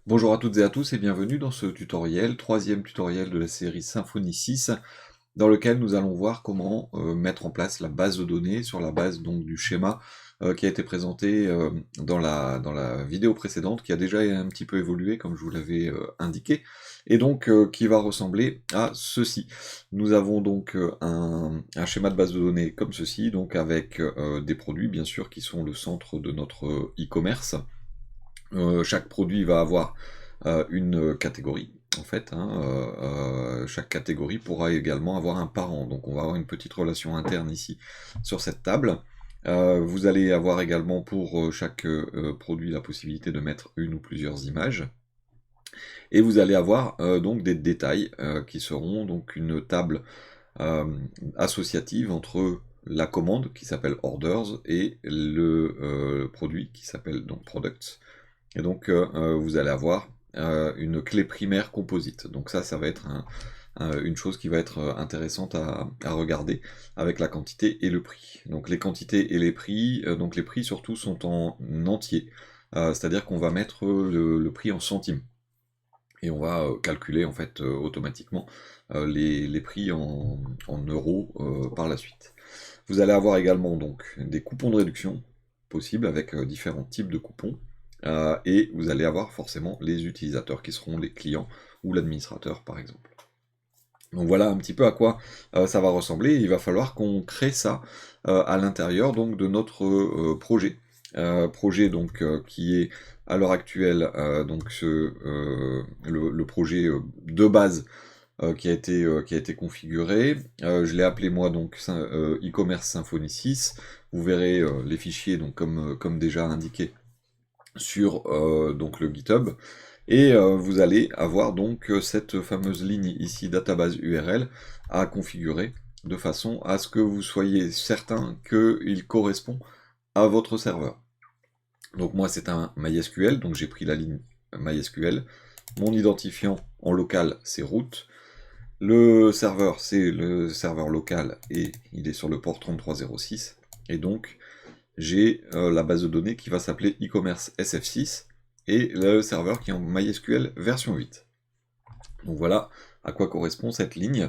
Bonjour à toutes et à tous et bienvenue dans ce tutoriel, troisième tutoriel de la série Symfony 6, dans lequel nous allons voir comment mettre en place la base de données sur la base donc du schéma qui a été présenté dans la vidéo précédente, qui a déjà un petit peu évolué comme je vous l'avais indiqué, et donc qui va ressembler à ceci. Nous avons donc un schéma de base de données comme ceci, donc avec des produits bien sûr qui sont le centre de notre e-commerce. Chaque produit va avoir une catégorie, en fait, hein, chaque catégorie pourra également avoir un parent, donc on va avoir une petite relation interne ici sur cette table. Vous allez avoir également pour chaque produit la possibilité de mettre une ou plusieurs images. Et vous allez avoir donc des détails qui seront donc une table associative entre la commande qui s'appelle orders et le produit qui s'appelle donc products. Et donc vous allez avoir une clé primaire composite. Donc ça va être une chose qui va être intéressante à regarder avec la quantité et le prix. Donc les quantités et les prix, donc les prix surtout sont en entier. C'est-à-dire qu'on va mettre le prix en centimes. Et on va calculer en fait automatiquement les prix en euros par la suite. Vous allez avoir également donc des coupons de réduction possibles avec différents types de coupons. Et vous allez avoir forcément les utilisateurs qui seront les clients ou l'administrateur par exemple. Donc voilà un petit peu à quoi ça va ressembler. Il va falloir qu'on crée ça à l'intérieur donc de notre projet. Projet donc qui est à l'heure actuelle donc le projet de base qui a été configuré. Je l'ai appelé moi donc e-commerce Symfony 6. Vous verrez les fichiers donc comme déjà indiqué sur donc le GitHub. Et vous allez avoir donc cette fameuse ligne ici, database URL, à configurer de façon à ce que vous soyez certain qu'il correspond à votre serveur. Donc moi c'est un MySQL, donc j'ai pris la ligne MySQL. Mon identifiant en local c'est root. Le serveur c'est le serveur local et il est sur le port 3306. Et donc j'ai la base de données qui va s'appeler e-commerce SF6 et le serveur qui est en MySQL version 8. Donc voilà à quoi correspond cette ligne.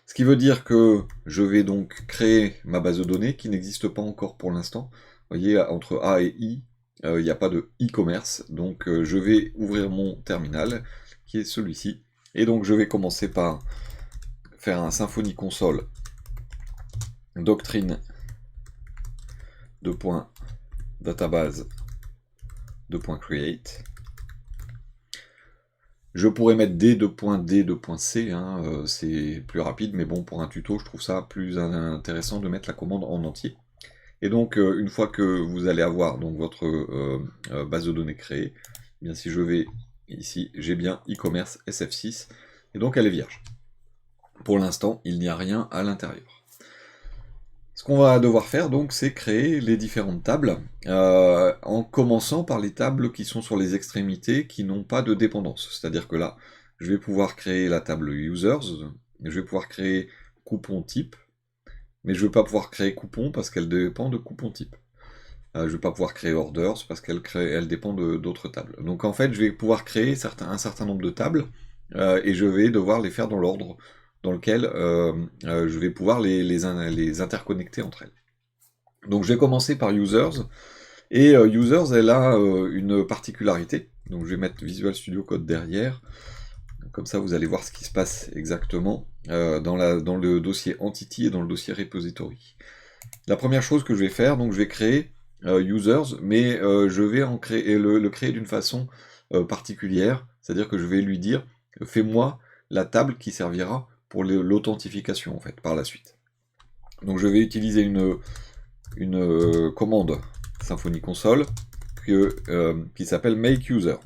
Ce qui veut dire que je vais donc créer ma base de données qui n'existe pas encore pour l'instant. Vous voyez, entre A et I, il n'y a pas de e-commerce. Donc je vais ouvrir mon terminal qui est celui-ci. Et donc je vais commencer par faire un Symfony console doctrine database .create. Je pourrais mettre d.d.c, hein, c'est plus rapide, mais bon, pour un tuto, je trouve ça plus intéressant de mettre la commande en entier. Et donc, une fois que vous allez avoir donc, votre base de données créée, eh bien, si je vais ici, j'ai bien e-commerce SF6, et donc elle est vierge. Pour l'instant, il n'y a rien à l'intérieur. Ce qu'on va devoir faire donc, c'est créer les différentes tables, en commençant par les tables qui sont sur les extrémités, qui n'ont pas de dépendance. C'est-à-dire que là, je vais pouvoir créer la table users, je vais pouvoir créer coupon type, mais je ne vais pas pouvoir créer coupon parce qu'elle dépend de coupon type. Je ne vais pas pouvoir créer orders parce qu'elle dépend d'autres tables. Donc en fait, je vais pouvoir créer un certain nombre de tables, et je vais devoir les faire dans l'ordre dans lequel je vais pouvoir les interconnecter entre elles. Donc je vais commencer par users, et users, elle a une particularité, donc je vais mettre Visual Studio Code derrière, comme ça vous allez voir ce qui se passe exactement dans le dossier Entity et dans le dossier Repository. La première chose que je vais faire, donc je vais créer users, mais je vais le créer d'une façon particulière, c'est-à-dire que je vais lui dire, fais-moi la table qui servira pour l'authentification en fait par la suite. Donc je vais utiliser une commande Symfony Console qui s'appelle make user.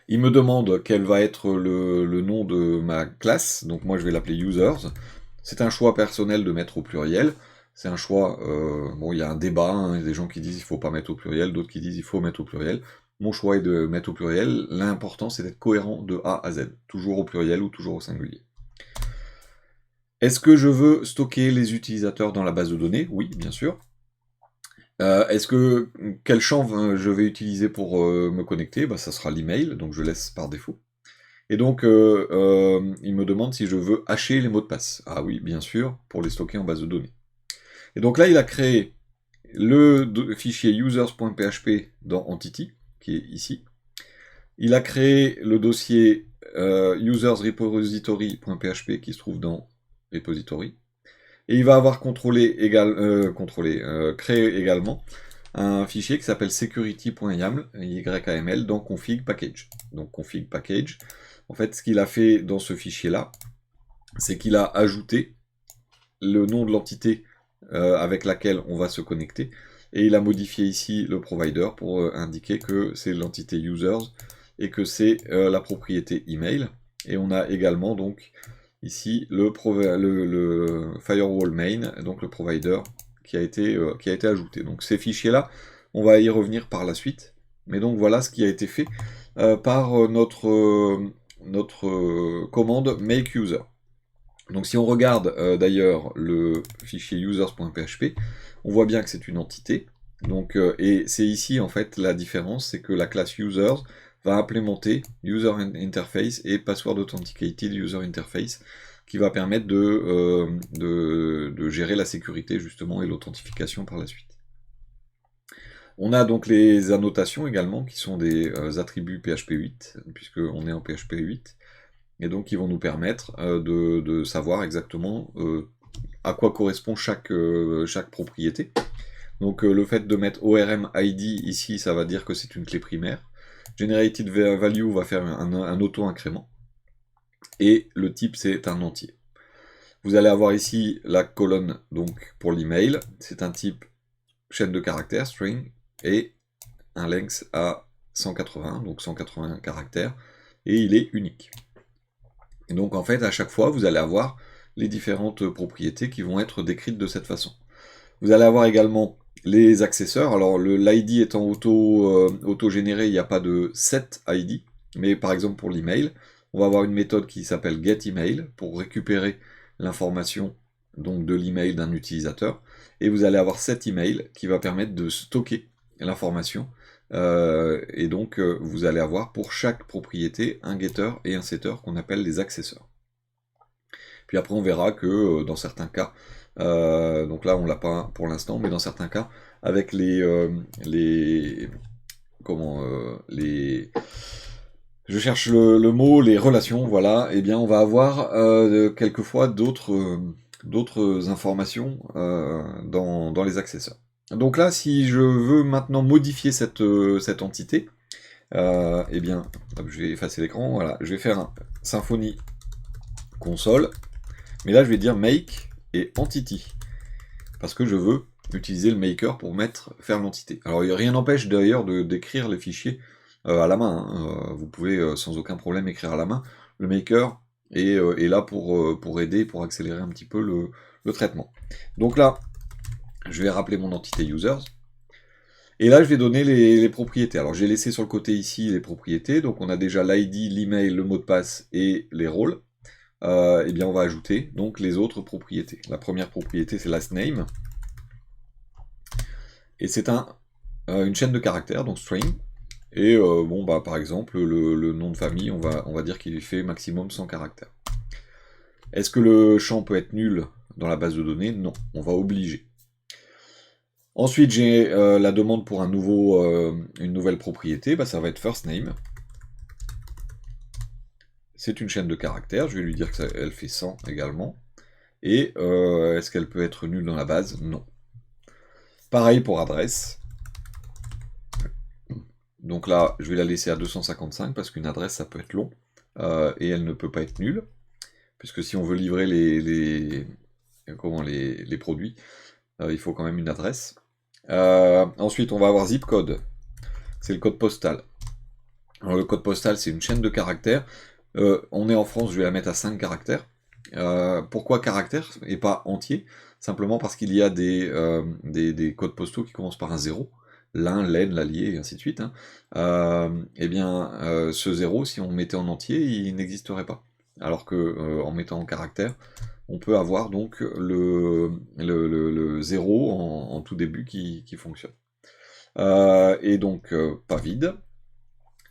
Il me demande quel va être le nom de ma classe, donc moi je vais l'appeler users. C'est un choix personnel de mettre au pluriel. C'est un choix, bon il y a un débat, hein, il y a des gens qui disent il ne faut pas mettre au pluriel, d'autres qui disent il faut mettre au pluriel. Mon choix est de mettre au pluriel, l'important c'est d'être cohérent de A à Z, toujours au pluriel ou toujours au singulier. Est-ce que je veux stocker les utilisateurs dans la base de données? Oui, bien sûr. Quel champ je vais utiliser pour me connecter? Bah, ça sera l'email, donc je laisse par défaut. Et donc, il me demande si je veux hacher les mots de passe. Ah oui, bien sûr, pour les stocker en base de données. Et donc là, il a créé le fichier users.php dans Entity, qui est ici. Il a créé le dossier usersrepository.php qui se trouve dans repository. Et il va avoir créé également un fichier qui s'appelle security.yaml dans config package. Donc config package. En fait, ce qu'il a fait dans ce fichier-là, c'est qu'il a ajouté le nom de l'entité avec laquelle on va se connecter. Et il a modifié ici le provider pour indiquer que c'est l'entité users et que c'est la propriété email. Et on a également donc ici le firewall main, donc le provider qui a été ajouté. Donc ces fichiers-là, on va y revenir par la suite. Mais donc voilà ce qui a été fait par notre commande make user. Donc si on regarde d'ailleurs le fichier users.php, on voit bien que c'est une entité. Donc, et c'est ici en fait la différence, c'est que la classe users va implémenter user interface et password authenticated user interface qui va permettre de gérer la sécurité justement et l'authentification par la suite. On a donc les annotations également qui sont des attributs PHP 8, puisqu'on est en PHP 8, et donc qui vont nous permettre de savoir exactement à quoi correspond chaque propriété. Donc le fait de mettre ORM ID ici, ça va dire que c'est une clé primaire. Generated value va faire un auto-incrément. Et le type, c'est un entier. Vous allez avoir ici la colonne donc pour l'email. C'est un type chaîne de caractères, string, et un length à 180, donc 180 caractères, et il est unique. Et donc en fait, à chaque fois, vous allez avoir les différentes propriétés qui vont être décrites de cette façon. Vous allez avoir également les accesseurs. Alors l'ID étant auto-généré, il n'y a pas de set ID, mais par exemple pour l'email, on va avoir une méthode qui s'appelle getEmail pour récupérer l'information donc de l'email d'un utilisateur, et vous allez avoir setEmail qui va permettre de stocker l'information, et donc vous allez avoir pour chaque propriété un getter et un setter qu'on appelle les accesseurs. Puis après on verra que dans certains cas, donc là on l'a pas pour l'instant, mais dans certains cas, avec je cherche le mot, les relations, voilà, et bien on va avoir quelquefois d'autres informations dans les accesseurs. Donc là, si je veux maintenant modifier cette entité, eh bien, je vais effacer l'écran, voilà, je vais faire un Symfony console, mais là je vais dire make et entity, parce que je veux utiliser le maker pour faire l'entité. Alors rien n'empêche d'ailleurs d'écrire les fichiers à la main, hein. Vous pouvez sans aucun problème écrire à la main. Le maker est là pour aider, pour accélérer un petit peu le traitement. Donc là, je vais rappeler mon entité users. Et là, je vais donner les propriétés. Alors, j'ai laissé sur le côté ici les propriétés. Donc, on a déjà l'ID, l'email, le mot de passe et les rôles. Eh bien, on va ajouter donc les autres propriétés. La première propriété, c'est last name. Et c'est une chaîne de caractères, donc string. Et bon, bah, par exemple, le nom de famille, on va dire qu'il fait maximum 100 caractères. Est-ce que le champ peut être nul dans la base de données? Non, on va obliger. Ensuite, j'ai la demande pour une nouvelle propriété, bah, ça va être first name. C'est une chaîne de caractères, je vais lui dire qu'elle fait 100 également. Et est-ce qu'elle peut être nulle dans la base? Non. Pareil pour adresse. Donc là, je vais la laisser à 255 parce qu'une adresse, ça peut être long. Et elle ne peut pas être nulle. Puisque si on veut livrer les produits, il faut quand même une adresse. Ensuite, on va avoir zip code. C'est le code postal. Alors, le code postal, c'est une chaîne de caractères. On est en France, je vais la mettre à 5 caractères. Pourquoi caractères et pas entier? Simplement parce qu'il y a des codes postaux qui commencent par un 0. L'un, l'aine, l'allié, et ainsi de suite. Eh bien, ce 0, si on mettait en entier, il n'existerait pas. Alors que en mettant en caractère, on peut avoir donc le 0 en tout début qui fonctionne. Et donc, pas vide.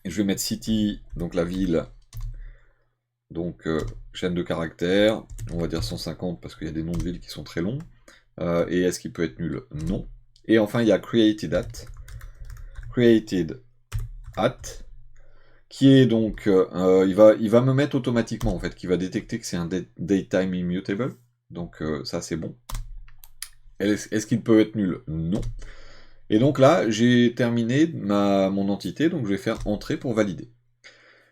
Et je vais mettre city, donc la ville, donc chaîne de caractères, on va dire 150 parce qu'il y a des noms de villes qui sont très longs. Et est-ce qu'il peut être nul? Non. Et enfin, il y a created at, qui est donc, il va me mettre automatiquement, en fait, qui va détecter que c'est un datetime immutable. Donc ça, c'est bon. Est-ce qu'il peut être nul? Non. Et donc là, j'ai terminé mon entité, donc je vais faire entrer pour valider.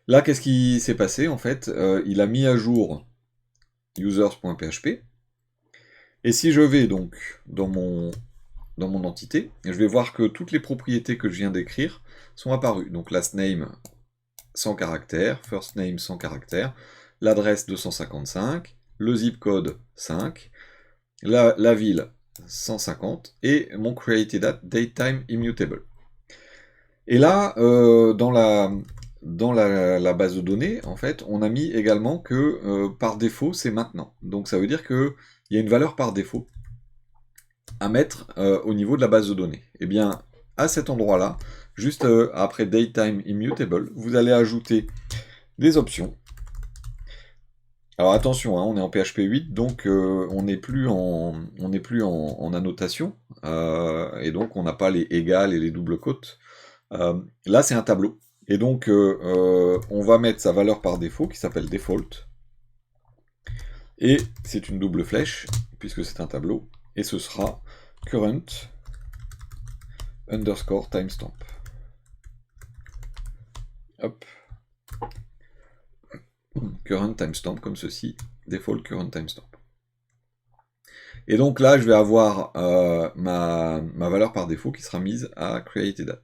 Là, qu'est-ce qui s'est passé? En fait, il a mis à jour users.php. Et si je vais donc dans mon entité, je vais voir que toutes les propriétés que je viens d'écrire sont apparues. Donc last name 100 caractères, first name 100 caractères, l'adresse 255, le zip code 5, la ville 150 et mon created datetime immutable. Et là, dans la base de données, en fait, on a mis également que par défaut, c'est maintenant. Donc ça veut dire qu'il y a une valeur par défaut à mettre au niveau de la base de données. Et bien, à cet endroit-là, juste après datetime immutable, vous allez ajouter des options. Alors attention, hein, on est en PHP 8, donc on n'est plus en annotation, et donc on n'a pas les égales et les doubles côtes. Là, c'est un tableau. Et donc, on va mettre sa valeur par défaut, qui s'appelle default. Et c'est une double flèche, puisque c'est un tableau. Et ce sera current underscore timestamp. Hop. Current timestamp, comme ceci. Default current timestamp. Et donc là, je vais avoir ma valeur par défaut qui sera mise à created at.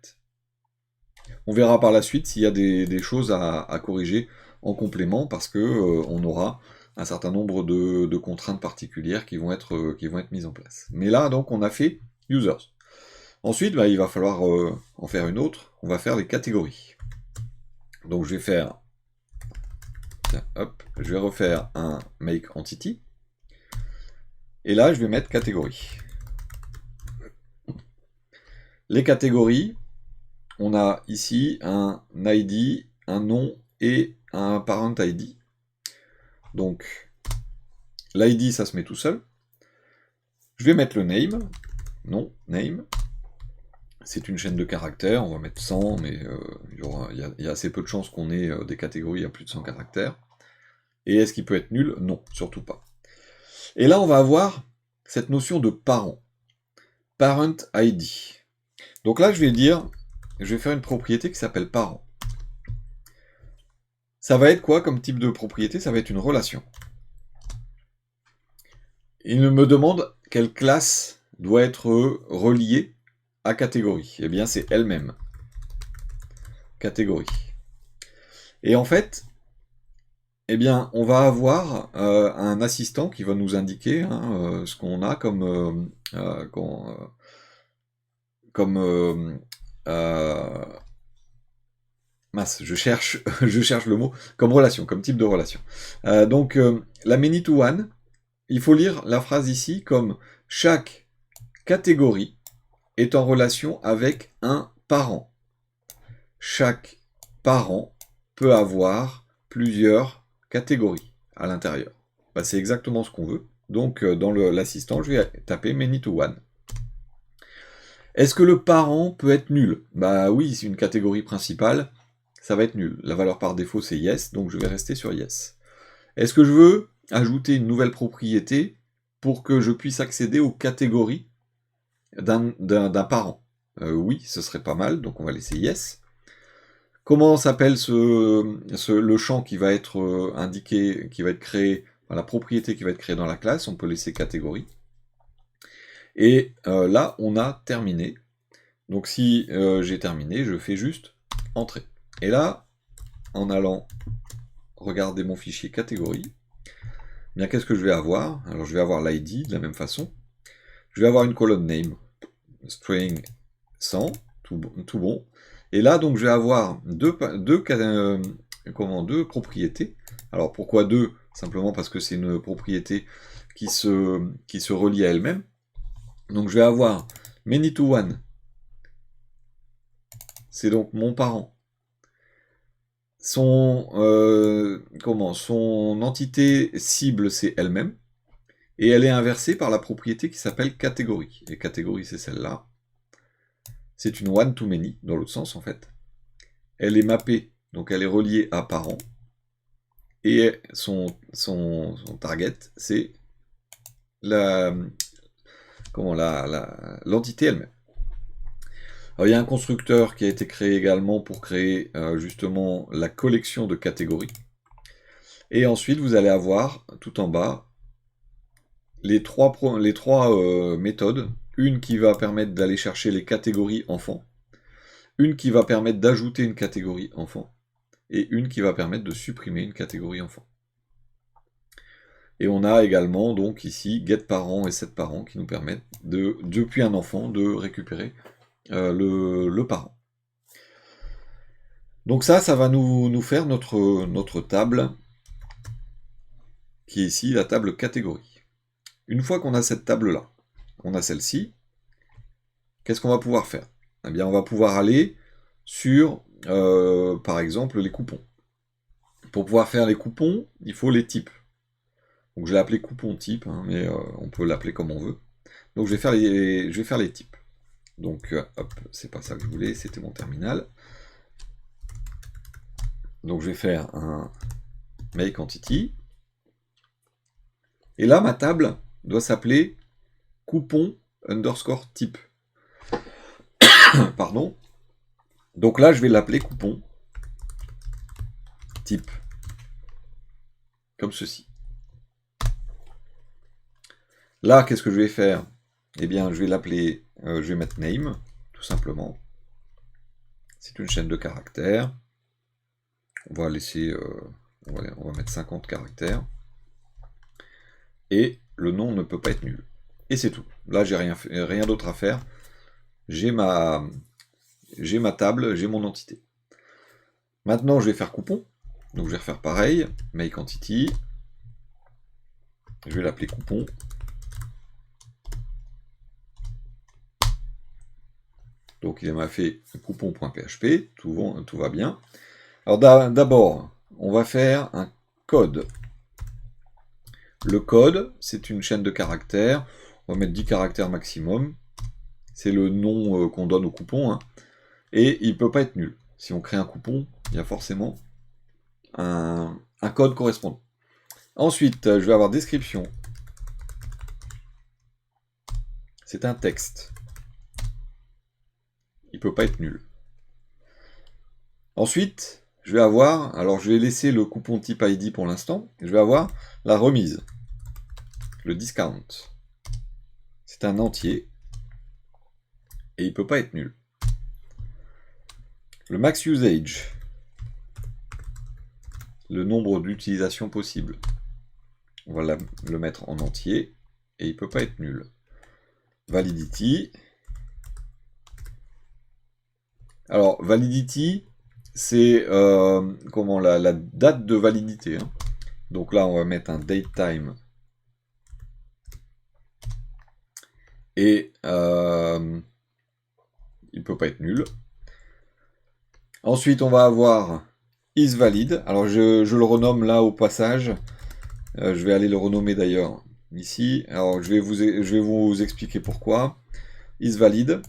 On verra par la suite s'il y a des choses à corriger en complément, parce que on aura un certain nombre de contraintes particulières qui vont être mises en place. Mais là, donc, on a fait users. Ensuite, il va falloir en faire une autre. On va faire les catégories. Donc, je vais faire... Tiens, hop, je vais refaire un make entity. Et là, je vais mettre catégorie. Les catégories, on a ici un ID, un nom et un parent ID. Donc, l'ID, ça se met tout seul. Je vais mettre le name. Non, name. C'est une chaîne de caractères, on va mettre 100, mais il y a assez peu de chances qu'on ait des catégories à plus de 100 caractères. Et est-ce qu'il peut être nul? Non, surtout pas. Et là, on va avoir cette notion de parent. Parent ID. Donc là, je vais faire une propriété qui s'appelle parent. Ça va être quoi comme type de propriété? Ça va être une relation. Il me demande quelle classe doit être reliée à catégorie. Eh bien, c'est elle-même. Catégorie. Et en fait, eh bien, on va avoir un assistant qui va nous indiquer ce qu'on a comme mince, je cherche le mot, comme relation, comme type de relation. Donc, la many to one, il faut lire la phrase ici comme chaque catégorie est en relation avec un parent. Chaque parent peut avoir plusieurs catégories à l'intérieur. C'est exactement ce qu'on veut. Donc, dans l'assistant, je vais taper many to one. Est-ce que le parent peut être nul? Bah oui, c'est une catégorie principale, ça va être nul. La valeur par défaut, c'est yes, donc je vais rester sur yes. Est-ce que je veux ajouter une nouvelle propriété pour que je puisse accéder aux catégories d'un parent? Oui, ce serait pas mal, donc on va laisser yes. Comment s'appelle le champ qui va être indiqué, qui va être créé, la propriété qui va être créée dans la classe? On peut laisser catégorie. Et là, on a terminé. Donc si j'ai terminé, je fais juste entrer. Et là, en allant regarder mon fichier catégorie, bien qu'est-ce que je vais avoir? Alors je vais avoir l'ID de la même façon. Je vais avoir une colonne name, string 100, tout bon. Et là, donc, je vais avoir deux propriétés. Alors pourquoi deux? simplement parce que c'est une propriété qui se relie à elle-même. Donc je vais avoir many to one, c'est donc mon parent. Son entité cible, c'est elle-même, et elle est inversée par la propriété qui s'appelle catégorie. Et catégorie, c'est celle-là. C'est une one to many, dans l'autre sens en fait. Elle est mappée, donc elle est reliée à parent, et son target, c'est l'entité elle-même. Alors, il y a un constructeur qui a été créé également pour créer justement la collection de catégories. Et ensuite, vous allez avoir tout en bas les trois méthodes. Une qui va permettre d'aller chercher les catégories enfants, une qui va permettre d'ajouter une catégorie enfant, et une qui va permettre de supprimer une catégorie enfant. Et on a également donc ici getParent et setParent qui nous permettent depuis un enfant de récupérer le parent. Donc ça va nous faire notre table qui est ici la table catégorie. Une fois qu'on a cette table-là, on a celle-ci, qu'est-ce qu'on va pouvoir faire? Eh bien, on va pouvoir aller sur, par exemple, les coupons. Pour pouvoir faire les coupons, il faut les types. Donc je l'ai appelé coupon type, hein, mais on peut l'appeler comme on veut. Donc je vais faire les types. Donc hop, c'est pas ça que je voulais, c'était mon terminal. Donc je vais faire un make entity. Et là, ma table doit s'appeler coupon underscore type. Pardon. Donc là, je vais l'appeler coupon type. Comme ceci. Là, qu'est-ce que je vais faire? Eh bien, je vais l'appeler, je vais mettre name, tout simplement. C'est une chaîne de caractères. On va laisser, on va mettre 50 caractères. Et le nom ne peut pas être nul. Et c'est tout. Là, j'ai rien d'autre à faire. J'ai ma table, j'ai mon entité. Maintenant, je vais faire coupon. Donc, je vais refaire pareil. Make entity. Je vais l'appeler coupon. Donc, il m'a fait coupon.php. Tout va bien. Alors, d'abord, on va faire un code. Le code, c'est une chaîne de caractères. On va mettre 10 caractères maximum. C'est le nom qu'on donne au coupon. Hein. Et il ne peut pas être nul. Si on crée un coupon, il y a forcément un code correspondant. Ensuite, je vais avoir description. C'est un texte. Il ne peut pas être nul. Ensuite, je vais avoir, alors je vais laisser le coupon type ID pour l'instant, je vais avoir la remise, le discount. C'est un entier, et il ne peut pas être nul. Le max usage, le nombre d'utilisations possibles. On va le mettre en entier, et il ne peut pas être nul. Validity. Alors, validity, c'est la date de validité. Hein. Donc là, on va mettre un datetime. Et il ne peut pas être nul. Ensuite, on va avoir isValid. Alors, je le renomme là au passage. Je vais aller le renommer d'ailleurs ici. Alors, je vais vous expliquer pourquoi. isValid.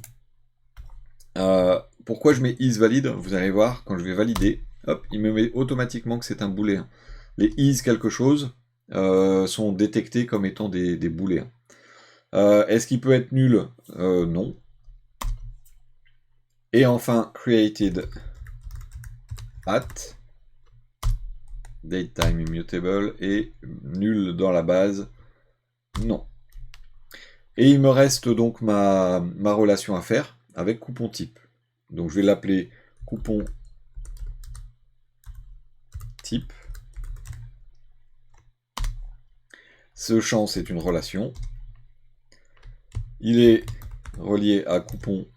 Pourquoi je mets isValid? Vous allez voir, quand je vais valider, hop, il me met automatiquement que c'est un booléen. Les is quelque chose sont détectés comme étant des booléens. Est-ce qu'il peut être nul? Non. Et enfin, created at datetime immutable et nul dans la base, non. Et il me reste donc ma relation à faire avec coupon type. Donc je vais l'appeler coupon type. Ce champ, c'est une relation. Il est relié à coupon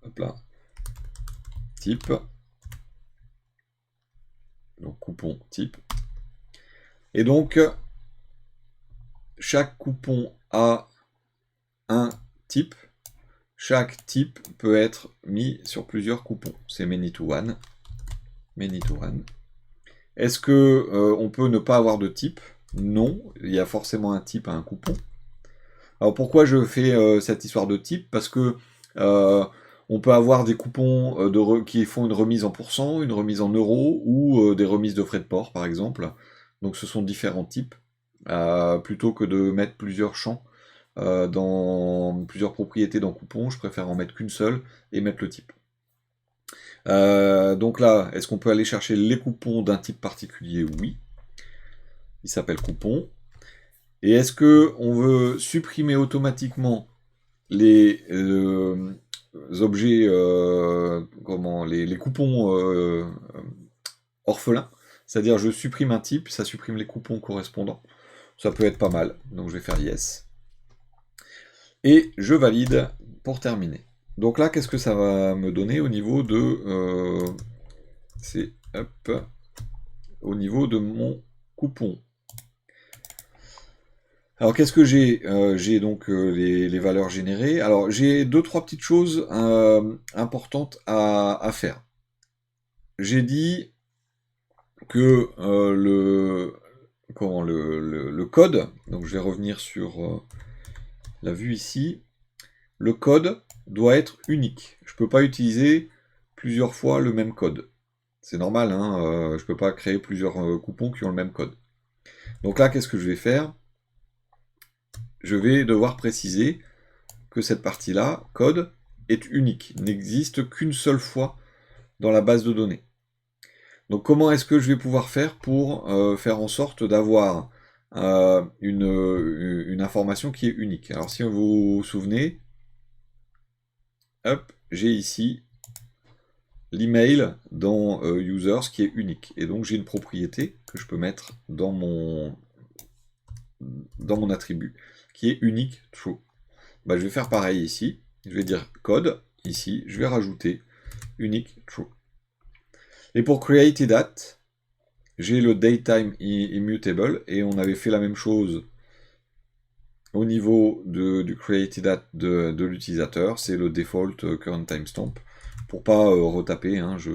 hop là, type. Donc coupon type. Et donc, chaque coupon a un type. Chaque type peut être mis sur plusieurs coupons. C'est many to one. Many to one. Est-ce que on peut ne pas avoir de type? Non, il y a forcément un type à un coupon. Alors pourquoi je fais cette histoire de type? Parce que on peut avoir des coupons qui font une remise en pourcent, une remise en euros, ou des remises de frais de port par exemple. Donc ce sont différents types. Plutôt que de mettre plusieurs champs dans plusieurs propriétés dans coupon, je préfère en mettre qu'une seule et mettre le type. Donc là, est-ce qu'on peut aller chercher les coupons d'un type particulier? Oui. Il s'appelle coupon. Et est-ce que on veut supprimer automatiquement les objets, les coupons orphelins? C'est-à-dire je supprime un type, ça supprime les coupons correspondants. Ça peut être pas mal, donc je vais faire yes. Et je valide pour terminer. Donc là, qu'est-ce que ça va me donner au niveau de... c'est hop, au niveau de mon coupon. Alors qu'est-ce que j'ai? J'ai donc les valeurs générées. Alors j'ai deux, trois petites choses importantes à faire. J'ai dit que le code, donc je vais revenir sur la vue ici, le code doit être unique. Je ne peux pas utiliser plusieurs fois le même code. C'est normal, hein, je ne peux pas créer plusieurs coupons qui ont le même code. Donc là, qu'est-ce que je vais faire? Je vais devoir préciser que cette partie-là, code, est unique, n'existe qu'une seule fois dans la base de données. Donc comment est-ce que je vais pouvoir faire pour faire en sorte d'avoir une information qui est unique? Alors si vous vous souvenez, hop, j'ai ici l'email dans users qui est unique. Et donc j'ai une propriété que je peux mettre dans mon attribut qui est unique true. Bah, je vais faire pareil ici. Je vais dire code, ici, je vais rajouter unique true. Et pour create date, j'ai le datetime immutable, et on avait fait la même chose au niveau du create date de l'utilisateur, c'est le default current timestamp. Pour pas retaper, hein, je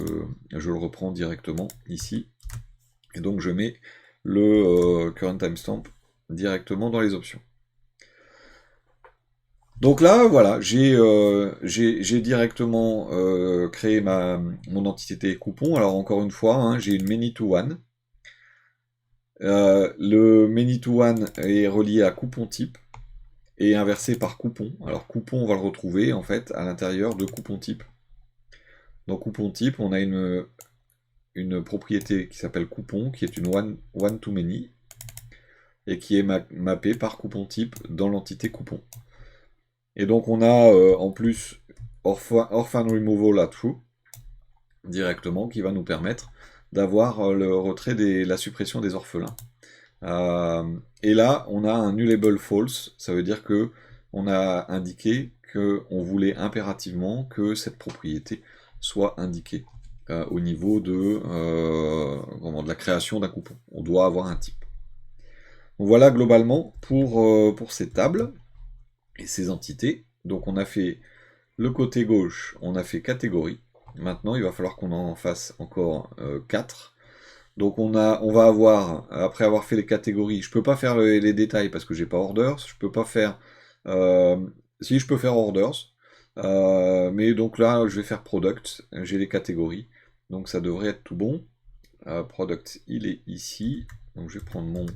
le reprends directement ici. Et donc je mets le current timestamp directement dans les options. Donc là, voilà, j'ai directement créé mon entité coupon. Alors encore une fois, hein, j'ai une many to one. Le many to one est relié à coupon type et inversé par coupon. Alors coupon, on va le retrouver en fait à l'intérieur de coupon type. Dans coupon type, on a une propriété qui s'appelle coupon, qui est une one to many, et qui est mappée par coupon type dans l'entité coupon. Et donc on a en plus orphan removal à true directement, qui va nous permettre d'avoir le retrait la suppression des orphelins. Et là on a un nullable false, ça veut dire que on a indiqué qu'on voulait impérativement que cette propriété soit indiquée au niveau de la création d'un coupon. On doit avoir un type. Donc voilà globalement pour ces tables et ces entités. Donc on a fait le côté gauche, on a fait catégorie. Maintenant il va falloir qu'on en fasse encore 4. Donc on va avoir, après avoir fait les catégories, je peux pas faire les détails parce que j'ai pas orders, je peux pas faire... si je peux faire orders, mais donc là je vais faire product, j'ai les catégories, donc ça devrait être tout bon. Product il est ici, donc je vais prendre mon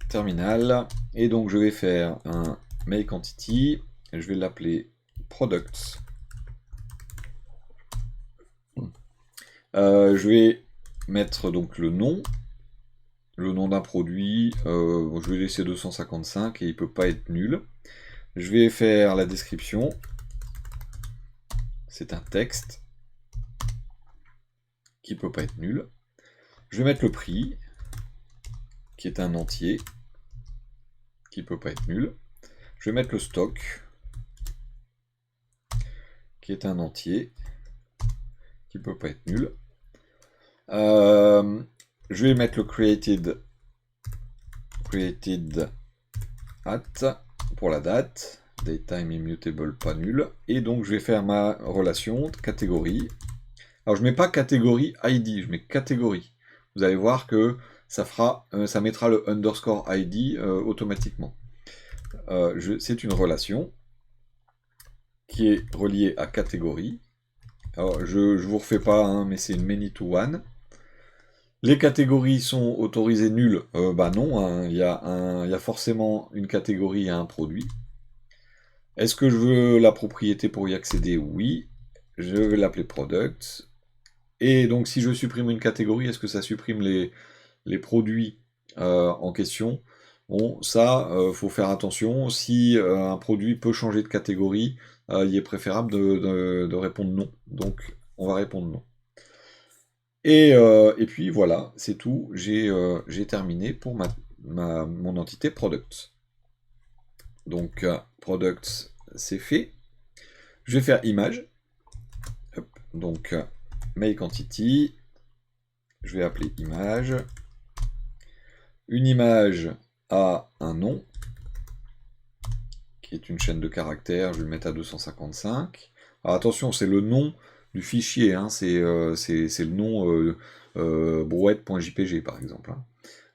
terminal, et donc je vais faire un make entity, je vais l'appeler products. Je vais mettre donc le nom d'un produit, je vais laisser 255 et il peut pas être nul. Je vais faire la description, c'est un texte qui peut pas être nul. Je vais mettre le prix, qui est un entier, qui peut pas être nul. Je vais mettre le stock, qui est un entier, qui peut pas être nul. je vais mettre le created at pour la date, datetime immutable pas nul, et donc je vais faire ma relation catégorie. Alors je mets pas catégorie ID, je mets catégorie. Vous allez voir que ça mettra le underscore ID automatiquement. C'est une relation qui est reliée à catégorie. Alors je vous refais pas, hein, mais c'est une many to one. Les catégories sont autorisées nulles. Bah non, hein, il y a forcément une catégorie et un produit. Est-ce que je veux la propriété pour y accéder? Oui. Je vais l'appeler product. Et donc si je supprime une catégorie, est-ce que ça supprime les produits en question? Bon, ça, faut faire attention. Si un produit peut changer de catégorie, il est préférable de répondre non. Donc on va répondre non. Et puis voilà, c'est tout. J'ai terminé pour mon entité product. Donc product, c'est fait. Je vais faire image. Hop, donc make entity. Je vais appeler image. Une image a un nom, qui est une chaîne de caractères. Je vais le mettre à 255. Alors attention, c'est le nom du fichier. Hein, c'est le nom brouette.jpg par exemple.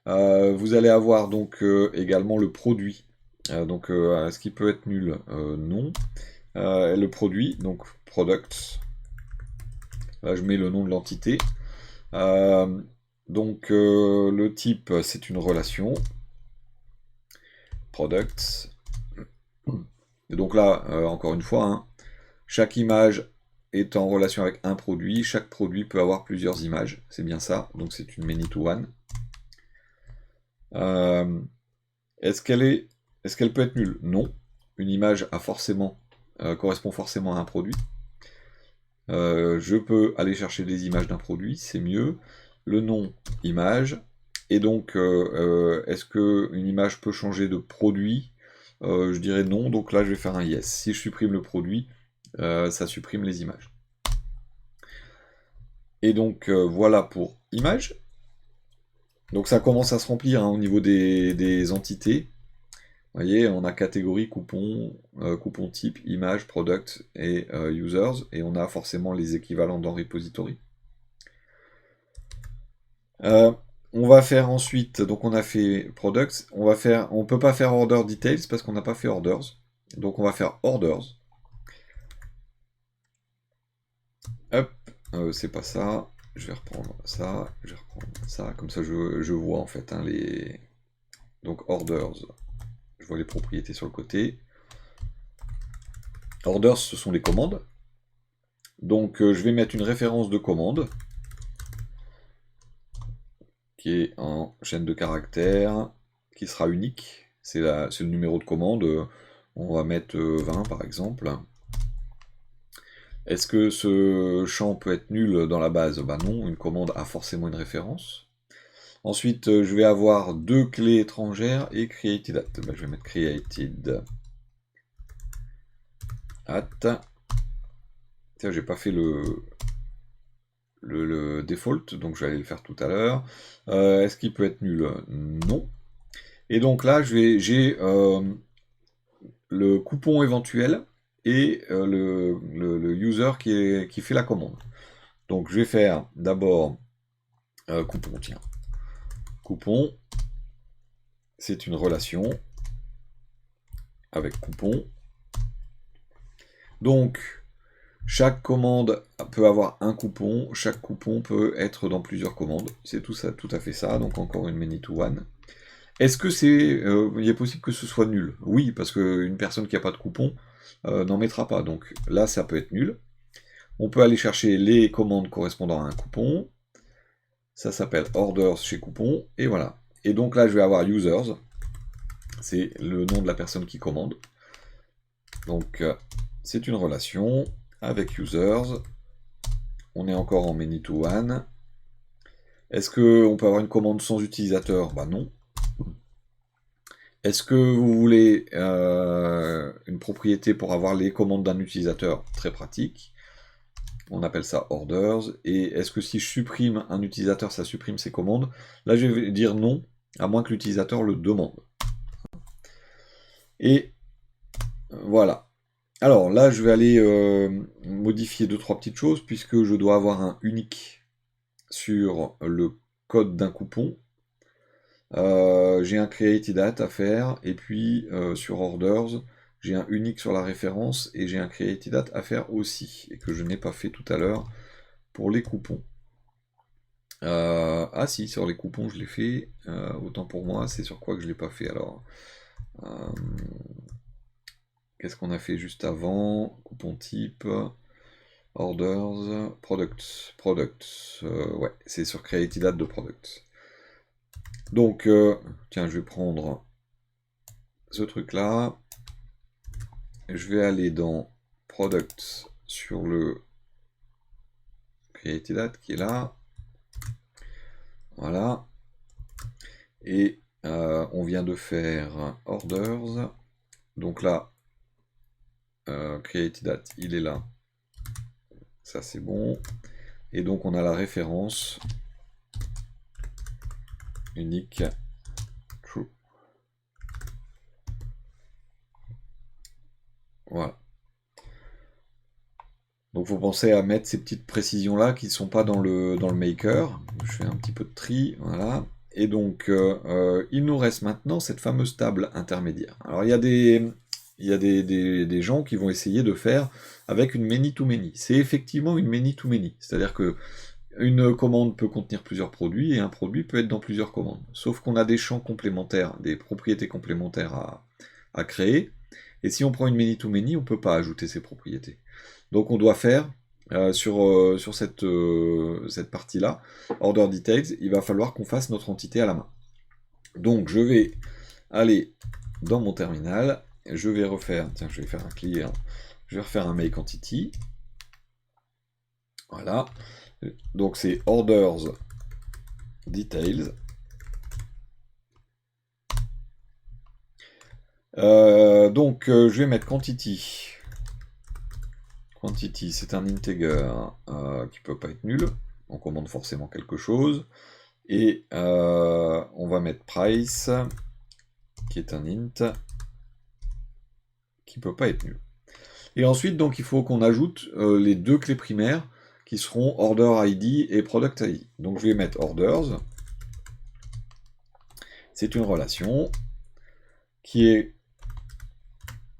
Hein. Vous allez avoir donc également le produit. Donc est-ce qu'il peut être nul? Non. Le produit, donc product. Là je mets le nom de l'entité. Donc le type c'est une relation. Product. Et donc là, encore une fois, hein, chaque image est en relation avec un produit. Chaque produit peut avoir plusieurs images. C'est bien ça. Donc c'est une many to one. Est-ce qu'elle peut être nulle? Non. Une image correspond forcément à un produit. Je peux aller chercher des images d'un produit, c'est mieux. Le nom, image. Et donc, est-ce qu'une image peut changer de produit? Je dirais non, donc là je vais faire un yes. Si je supprime le produit, ça supprime les images. Et donc voilà pour image. Donc ça commence à se remplir hein, au niveau des entités. Vous voyez, on a catégorie, coupon, coupon type, image, product et users, et on a forcément les équivalents dans repository. On va faire ensuite, donc on a fait products, on peut pas faire order details parce qu'on n'a pas fait orders. Donc on va faire orders. Hop, c'est pas ça. Je vais reprendre ça, comme ça je vois en fait hein, les. Donc orders. Je vois les propriétés sur le côté. Orders, ce sont les commandes. Donc je vais mettre une référence de commande qui est en chaîne de caractères, qui sera unique. C'est le numéro de commande. On va mettre 20 par exemple. Est-ce que ce champ peut être nul dans la base? Bah non, une commande a forcément une référence. Ensuite, je vais avoir deux clés étrangères et created at. Bah, je vais mettre created at. Tiens, j'ai pas fait le default, donc je vais aller le faire tout à l'heure. Est-ce qu'il peut être nul? Non. Et donc là, j'ai le coupon éventuel et le user qui fait la commande. Donc je vais faire d'abord coupon, tiens. Coupon, c'est une relation avec coupon. Donc, chaque commande peut avoir un coupon, chaque coupon peut être dans plusieurs commandes. C'est tout à fait ça, donc encore une many to one. Est-ce que il est possible que ce soit nul? Oui, parce qu'une personne qui n'a pas de coupon n'en mettra pas, donc là ça peut être nul. On peut aller chercher les commandes correspondant à un coupon. Ça s'appelle orders chez coupon, et voilà. Et donc là je vais avoir users, c'est le nom de la personne qui commande. Donc c'est une relation avec users. On est encore en many to one. Est-ce qu'on peut avoir une commande sans utilisateur? Bah non. Est-ce que vous voulez une propriété pour avoir les commandes d'un utilisateur? Très pratique. On appelle ça orders. Et est-ce que si je supprime un utilisateur, ça supprime ses commandes? Là, je vais dire non, à moins que l'utilisateur le demande. Et voilà. Alors là, je vais aller modifier 2-3 petites choses, puisque je dois avoir un unique sur le code d'un coupon. J'ai un createIdat à faire, et puis sur orders, j'ai un unique sur la référence, et j'ai un createIdat à faire aussi, et que je n'ai pas fait tout à l'heure pour les coupons. Ah si, sur les coupons je l'ai fait, autant pour moi, c'est sur quoi que je l'ai pas fait alors. Qu'est-ce qu'on a fait juste avant? Coupon type, orders, products, ouais, c'est sur createIdat de products. Donc, tiens, je vais prendre ce truc-là, je vais aller dans products sur le createIdat qui est là, voilà, et on vient de faire orders, donc là, createIdat, il est là, ça c'est bon, et donc on a la référence unique true. Voilà. Donc il faut penser à mettre ces petites précisions là qui ne sont pas dans le maker. Je fais un petit peu de tri, voilà. Et donc il nous reste maintenant cette fameuse table intermédiaire. Alors il y a des gens qui vont essayer de faire avec une many-to-many. C'est effectivement une many-to-many. C'est-à-dire que une commande peut contenir plusieurs produits et un produit peut être dans plusieurs commandes. Sauf qu'on a des champs complémentaires, des propriétés complémentaires à créer. Et si on prend une many-to-many, on ne peut pas ajouter ces propriétés. Donc on doit faire, sur cette partie-là, order details, il va falloir qu'on fasse notre entité à la main. Donc je vais aller dans mon terminal, je vais refaire, tiens je vais faire un clear, je vais refaire un make entity, voilà, donc c'est orders details, donc je vais mettre quantity. Quantity, c'est un integer qui peut pas être nul, on commande forcément quelque chose, et on va mettre price, qui est un int, qui peut pas être nul. Et ensuite, donc, il faut qu'on ajoute les deux clés primaires, qui seront order ID et product ID. Donc je vais mettre orders, c'est une relation qui est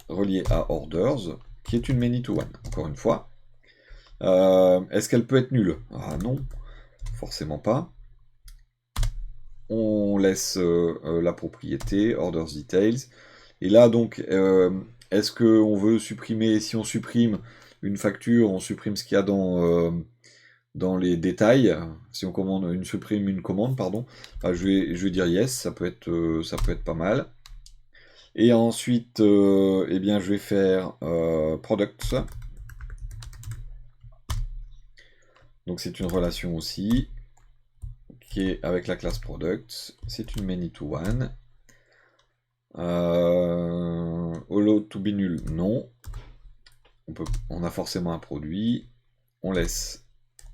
reliée à orders, qui est une many-to-one, encore une fois. Est-ce qu'elle peut être nulle? Ah non, forcément pas. On laisse la propriété, orders details. Et là, donc, est-ce qu'on veut supprimer, si on supprime une facture, on supprime ce qu'il y a dans les détails. Si on supprime une commande, pardon, bah, je vais dire yes, ça peut être pas mal. Et ensuite, eh bien, je vais faire products. Donc c'est une relation aussi, qui est avec la classe product. C'est une many-to-one. Allowed to be nul, non. On a forcément un produit. On laisse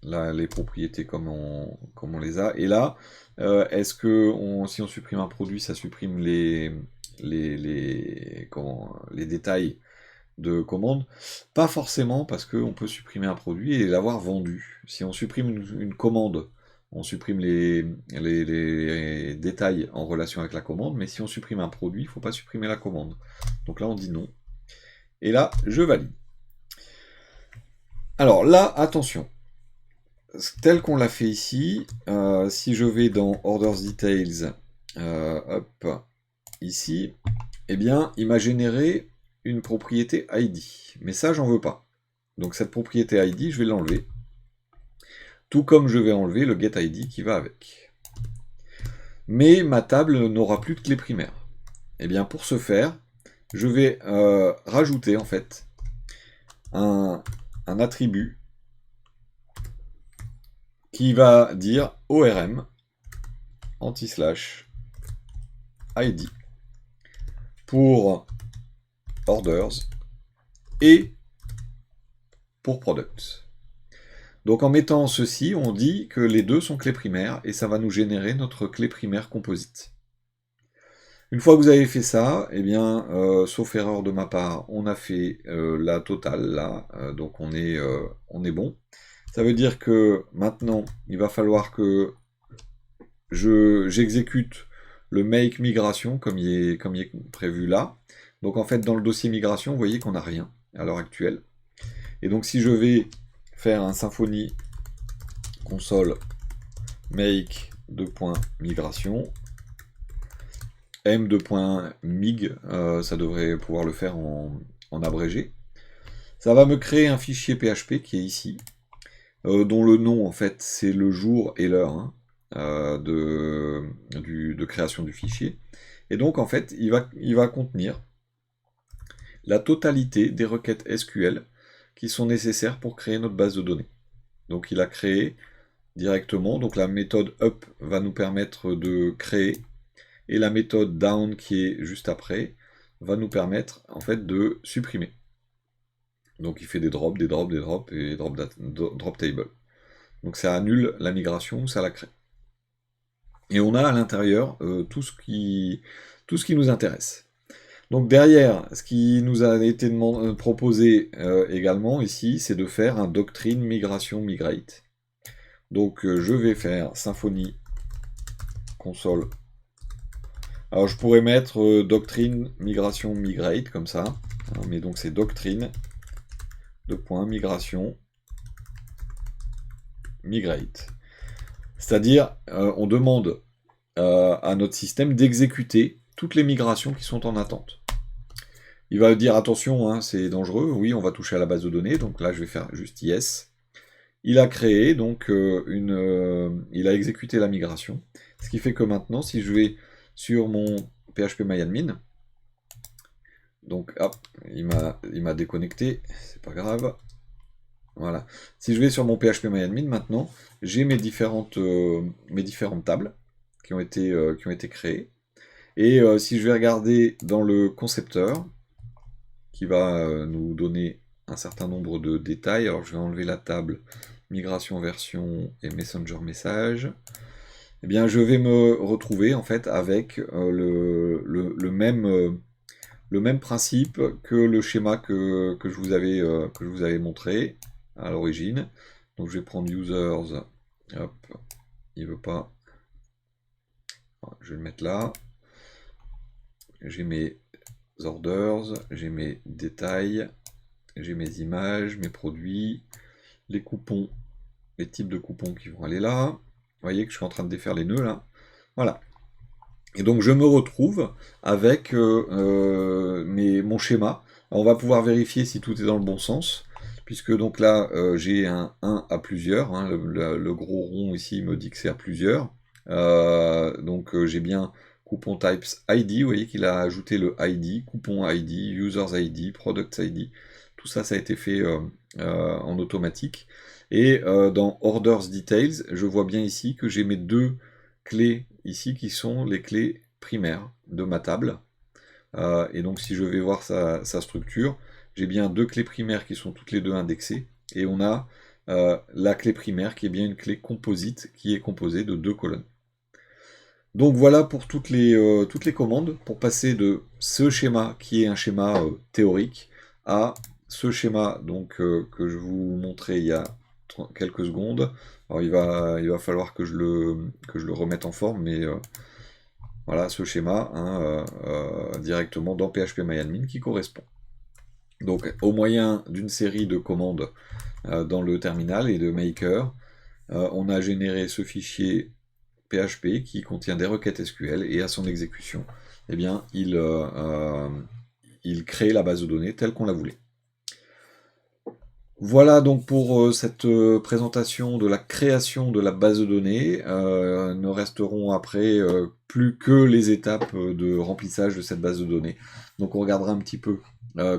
là, les propriétés comme on les a. Et là, est-ce que si on supprime un produit, ça supprime les détails de commande? Pas forcément, parce qu'on peut supprimer un produit et l'avoir vendu. Si on supprime une commande, on supprime les détails en relation avec la commande, mais si on supprime un produit, il ne faut pas supprimer la commande. Donc là, on dit non. Et là, je valide. Alors là, attention. Tel qu'on l'a fait ici, si je vais dans Orders Details, hop, ici, eh bien, il m'a généré une propriété ID. Mais ça, j'en veux pas. Donc cette propriété ID, je vais l'enlever. Tout comme je vais enlever le getID qui va avec. Mais ma table n'aura plus de clé primaire. Eh bien, pour ce faire, je vais rajouter en fait un attribut qui va dire ORM anti/ID pour orders et pour products. Donc en mettant ceci, on dit que les deux sont clés primaires, et ça va nous générer notre clé primaire composite. Une fois que vous avez fait ça, eh bien, sauf erreur de ma part, on a fait la totale là, donc on est bon. Ça veut dire que maintenant, il va falloir que j'exécute le make migration comme il est prévu là. Donc en fait, dans le dossier migration, vous voyez qu'on n'a rien à l'heure actuelle. Et donc si je vais faire un Symfony console make migration, m2.mig, ça devrait pouvoir le faire en abrégé. Ça va me créer un fichier PHP qui est ici, dont le nom en fait c'est le jour et l'heure hein, de création du fichier. Et donc en fait il va contenir la totalité des requêtes SQL qui sont nécessaires pour créer notre base de données. Donc il a créé directement, donc la méthode up va nous permettre de créer, et la méthode down qui est juste après va nous permettre en fait de supprimer. Donc il fait des drops, des drops, des drops et drop table. Donc ça annule la migration, ça la crée. Et on a à l'intérieur tout ce qui nous intéresse. Donc derrière, ce qui nous a été proposé également ici, c'est de faire un doctrine migration migrate. Donc je vais faire Symfony console. Alors je pourrais mettre doctrine migration migrate comme ça, hein, mais donc c'est doctrine migration migrate. C'est-à-dire on demande à notre système d'exécuter toutes les migrations qui sont en attente. Il va dire attention, hein, c'est dangereux, oui, on va toucher à la base de données, donc là je vais faire juste yes. Il a créé, donc il a exécuté la migration, ce qui fait que maintenant, si je vais sur mon phpMyAdmin, donc hop, il m'a déconnecté, c'est pas grave. Voilà. Si je vais sur mon phpMyAdmin maintenant, j'ai mes différentes tables qui ont été créées. Et si je vais regarder dans le concepteur, qui va nous donner un certain nombre de détails, alors je vais enlever la table migration version et messenger message, eh bien je vais me retrouver en fait avec le même principe que le schéma que je vous avais montré à l'origine. Donc je vais prendre users, hop, il veut pas, je vais le mettre là, j'ai mes orders, j'ai mes détails, j'ai mes images, mes produits, les coupons, les types de coupons qui vont aller là. Vous voyez que je suis en train de défaire les nœuds là. Voilà. Et donc je me retrouve avec mon schéma. Alors, on va pouvoir vérifier si tout est dans le bon sens, puisque donc là j'ai un 1 à plusieurs. Hein, le gros rond ici me dit que c'est à plusieurs. Donc j'ai bien coupon types ID, vous voyez qu'il a ajouté le ID, coupon ID, users ID, products ID. Tout ça, ça a été fait en automatique. Et dans Orders Details, je vois bien ici que j'ai mes deux clés ici qui sont les clés primaires de ma table. Et donc si je vais voir sa structure, j'ai bien deux clés primaires qui sont toutes les deux indexées. Et on a la clé primaire qui est bien une clé composite qui est composée de deux colonnes. Donc voilà pour toutes les commandes, pour passer de ce schéma qui est un schéma théorique à ce schéma donc, que je vous montrais il y a quelques secondes. Alors il va falloir que je le remette en forme, mais voilà ce schéma hein, directement dans phpMyAdmin qui correspond. Donc au moyen d'une série de commandes dans le terminal et de maker, on a généré ce fichier PHP qui contient des requêtes SQL, et à son exécution, eh bien, il crée la base de données telle qu'on la voulait. Voilà donc pour cette présentation de la création de la base de données. Ne resteront après plus que les étapes de remplissage de cette base de données. Donc on regardera un petit peu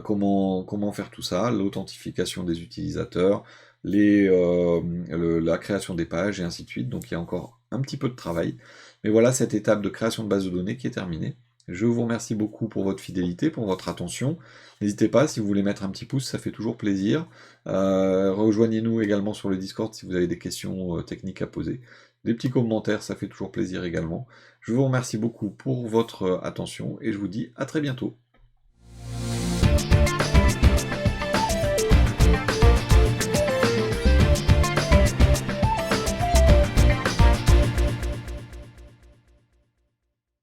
comment faire tout ça, l'authentification des utilisateurs, la création des pages et ainsi de suite. Donc il y a encore un petit peu de travail. Mais voilà cette étape de création de base de données qui est terminée. Je vous remercie beaucoup pour votre fidélité, pour votre attention. N'hésitez pas, si vous voulez mettre un petit pouce, ça fait toujours plaisir. Rejoignez-nous également sur le Discord si vous avez des questions techniques à poser. Des petits commentaires, ça fait toujours plaisir également. Je vous remercie beaucoup pour votre attention et je vous dis à très bientôt.